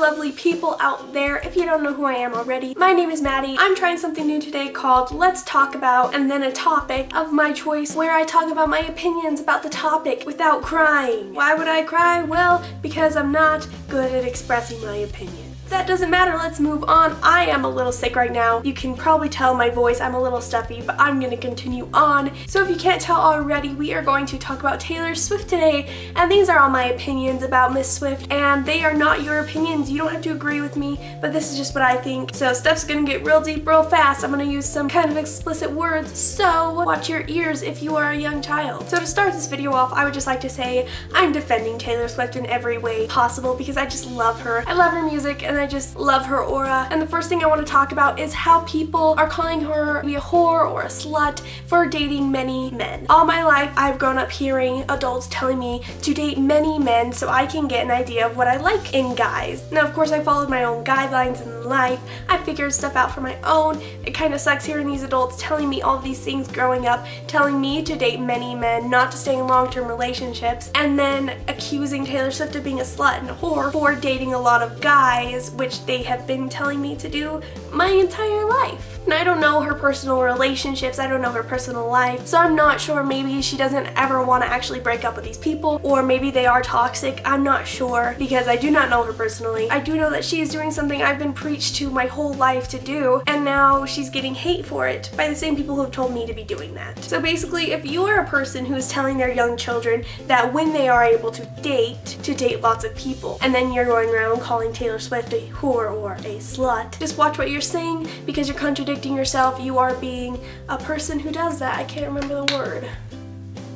lovely people out there. If you don't know who I am already, my name is Maddie. I'm trying something new today called Let's Talk About and then a topic of my choice where I talk about my opinions about the topic without crying. Why would I cry? Well, because I'm not good at expressing my opinion. That doesn't matter, let's move on. I am a little sick right now. You can probably tell my voice, I'm a little stuffy, but I'm gonna continue on. So if you can't tell already, we are going to talk about Taylor Swift today, and these are all my opinions about Miss Swift, and they are not your opinions. You don't have to agree with me, but this is just what I think. So stuff's gonna get real deep real fast. I'm gonna use some kind of explicit words, so watch your ears if you are a young child. So to start this video off, I would just like to say I'm defending Taylor Swift in every way possible because I just love her. I love her music, and I just love her aura. And the first thing I want to talk about is how people are calling her a whore or a slut for dating many men. All my life, I've grown up hearing adults telling me to date many men so I can get an idea of what I like in guys. Now, of course, I followed my own guidelines in life. I figured stuff out for my own. It kind of sucks hearing these adults telling me all these things growing up, telling me to date many men, not to stay in long-term relationships, and then accusing Taylor Swift of being a slut and a whore for dating a lot of guys, which they have been telling me to do my entire life. And I don't know her personal relationships, I don't know her personal life, so I'm not sure. Maybe she doesn't ever want to actually break up with these people, or maybe they are toxic. I'm not sure because I do not know her personally. I do know that she is doing something I've been preached to my whole life to do, and now she's getting hate for it by the same people who have told me to be doing that. So basically, if you are a person who is telling their young children that when they are able to date lots of people, and then you're going around calling Taylor Swift a whore or a slut, just watch what you're saying because you're contradicting yourself. You are being a person who does that. I can't remember the word.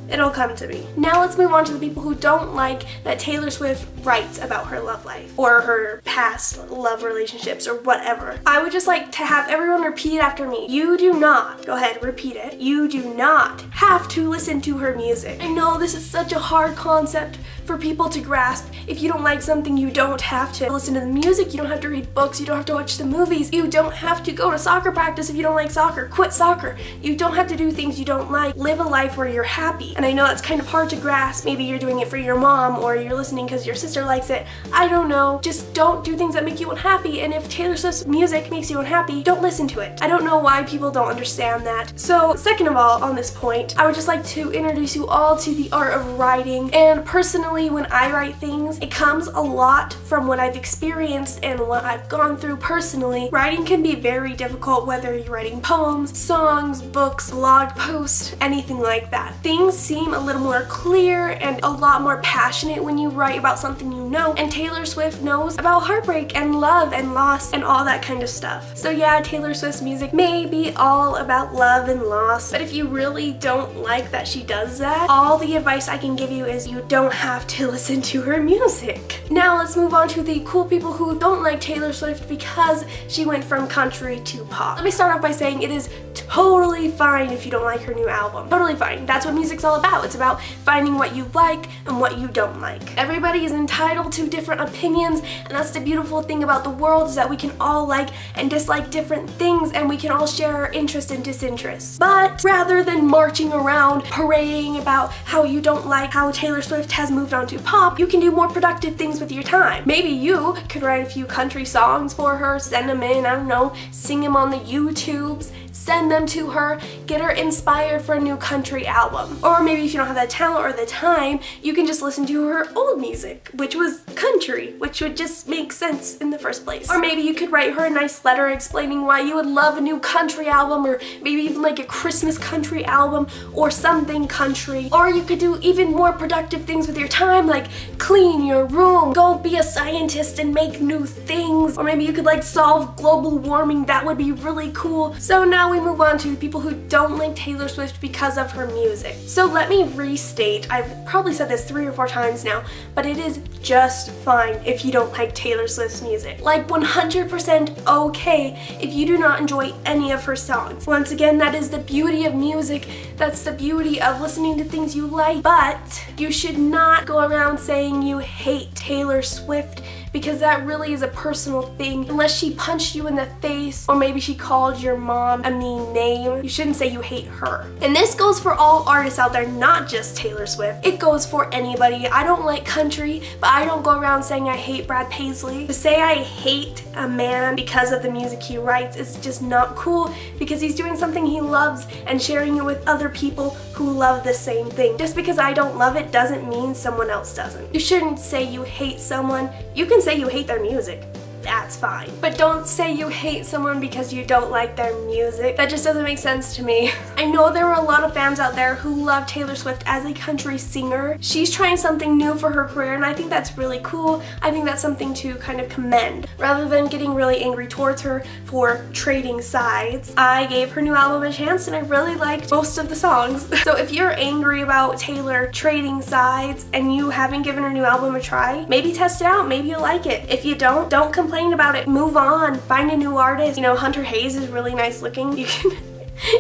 It'll come to me. Now let's move on to the people who don't like that Taylor Swift writes about her love life or her past love relationships or whatever. I would just like to have everyone repeat after me. You do not, go ahead, repeat it. You do not have to listen to her music. I know this is such a hard concept for people to grasp. If you don't like something, you don't have to listen to the music, you don't have to read books, you don't have to watch the movies, you don't have to go to soccer practice if you don't like soccer, quit soccer. You don't have to do things you don't like. Live a life where you're happy. And I know that's kind of hard to grasp. Maybe you're doing it for your mom or you're listening because your sister likes it. I don't know. Just don't do things that make you unhappy, and if Taylor Swift's music makes you unhappy, don't listen to it. I don't know why people don't understand that. So second of all, on this point, I would just like to introduce you all to the art of writing. And personally, when I write things, it comes a lot from what I've experienced and what I've gone through personally. Writing can be very difficult, whether you're writing poems, songs, books, blog posts, anything like that. Things seem a little more clear and a lot more passionate when you write about something you know, and Taylor Swift knows about heartbreak and love and loss and all that kind of stuff. So yeah, Taylor Swift's music may be all about love and loss, but if you really don't like that she does that, all the advice I can give you is you don't have to listen to her music. Now let's move on to the cool people who don't like Taylor Swift because she went from country to pop. Let me start off by saying it is totally fine if you don't like her new album. Totally fine. That's what music's all about. It's about finding what you like and what you don't like. Everybody is entitled to different opinions, and that's the beautiful thing about the world, is that we can all like and dislike different things, and we can all share our interests and disinterests. But rather than marching around parading about how you don't like how Taylor Swift has moved on to pop, you can do more productive things with your time. Maybe you could write a few country songs for her, send them in, I don't know, sing them on the YouTubes, send them to her, get her inspired for a new country album. Or maybe if you don't have that talent or the time, you can just listen to her old music, which was country, which would just make sense in the first place. Or maybe you could write her a nice letter explaining why you would love a new country album, or maybe even like a Christmas country album or something country. Or you could do even more productive things with your time, like clean your room, go be a scientist and make new things. Or maybe you could like solve global warming. That would be really cool. So now we move on to the people who don't like Taylor Swift because of her music. So let me restate, I've probably said this 3 or 4 times now, but it is just fine if you don't like Taylor Swift's music. Like 100% okay if you do not enjoy any of her songs. Once again, that is the beauty of music. That's the beauty of listening to things you like, but you should not go around saying you hate Taylor Swift because that really is a personal thing. Unless she punched you in the face or maybe she called your mom a mean name, you shouldn't say you hate her. And this goes for all artists out there, not just Taylor Swift. It goes for anybody. I don't like country, but I don't go around saying I hate Brad Paisley. To say I hate a man because of the music he writes is just not cool, because he's doing something he loves and sharing it with other people who love the same thing. Just because I don't love it doesn't mean someone else doesn't. You shouldn't say you hate someone. You can say you hate their music. That's fine. But don't say you hate someone because you don't like their music. That just doesn't make sense to me. I know there are a lot of fans out there who love Taylor Swift as a country singer. She's trying something new for her career, and I think that's really cool. I think that's something to kind of commend. Rather than getting really angry towards her for trading sides, I gave her new album a chance and I really liked most of the songs. So if you're angry about Taylor trading sides and you haven't given her new album a try, maybe test it out, maybe you'll like it. If you don't complain about it. Move on. Find a new artist. You know, Hunter Hayes is really nice looking. You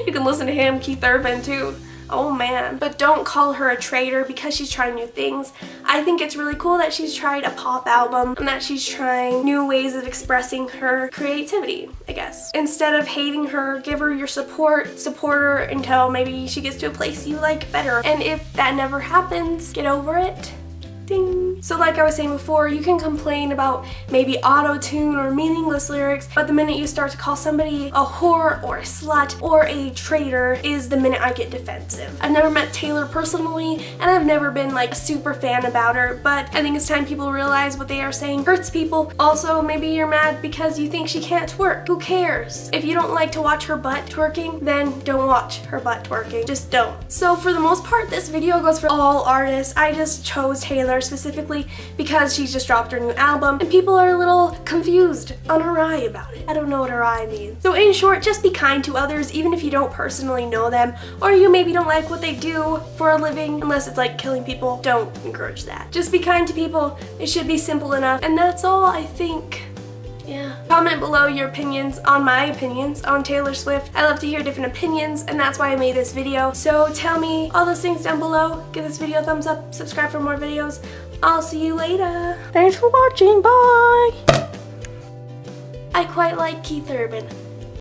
can listen to him. Keith Urban too. Oh man. But don't call her a traitor because she's trying new things. I think it's really cool that she's tried a pop album and that she's trying new ways of expressing her creativity, I guess. Instead of hating her, give her your support her until maybe she gets to a place you like better. And if that never happens, get over it. Ding. So like I was saying before, you can complain about maybe auto-tune or meaningless lyrics, but the minute you start to call somebody a whore or a slut or a traitor is the minute I get defensive. I've never met Taylor personally, and I've never been like a super fan about her, but I think it's time people realize what they are saying hurts people. Also, maybe you're mad because you think she can't twerk. Who cares? If you don't like to watch her butt twerking, then don't watch her butt twerking. Just don't. So for the most part, this video goes for all artists. I just chose Taylor specifically because she's just dropped her new album and people are a little confused on awry about it. I don't know what awry means. So in short, just be kind to others even if you don't personally know them, or you maybe don't like what they do for a living, unless it's like killing people. Don't encourage that. Just be kind to people. It should be simple enough, and that's all, I think. Yeah. Comment below your opinions on my opinions on Taylor Swift. I love to hear different opinions, and that's why I made this video. So tell me all those things down below. Give this video a thumbs up, subscribe for more videos. I'll see you later. Thanks for watching, bye! I quite like Keith Urban.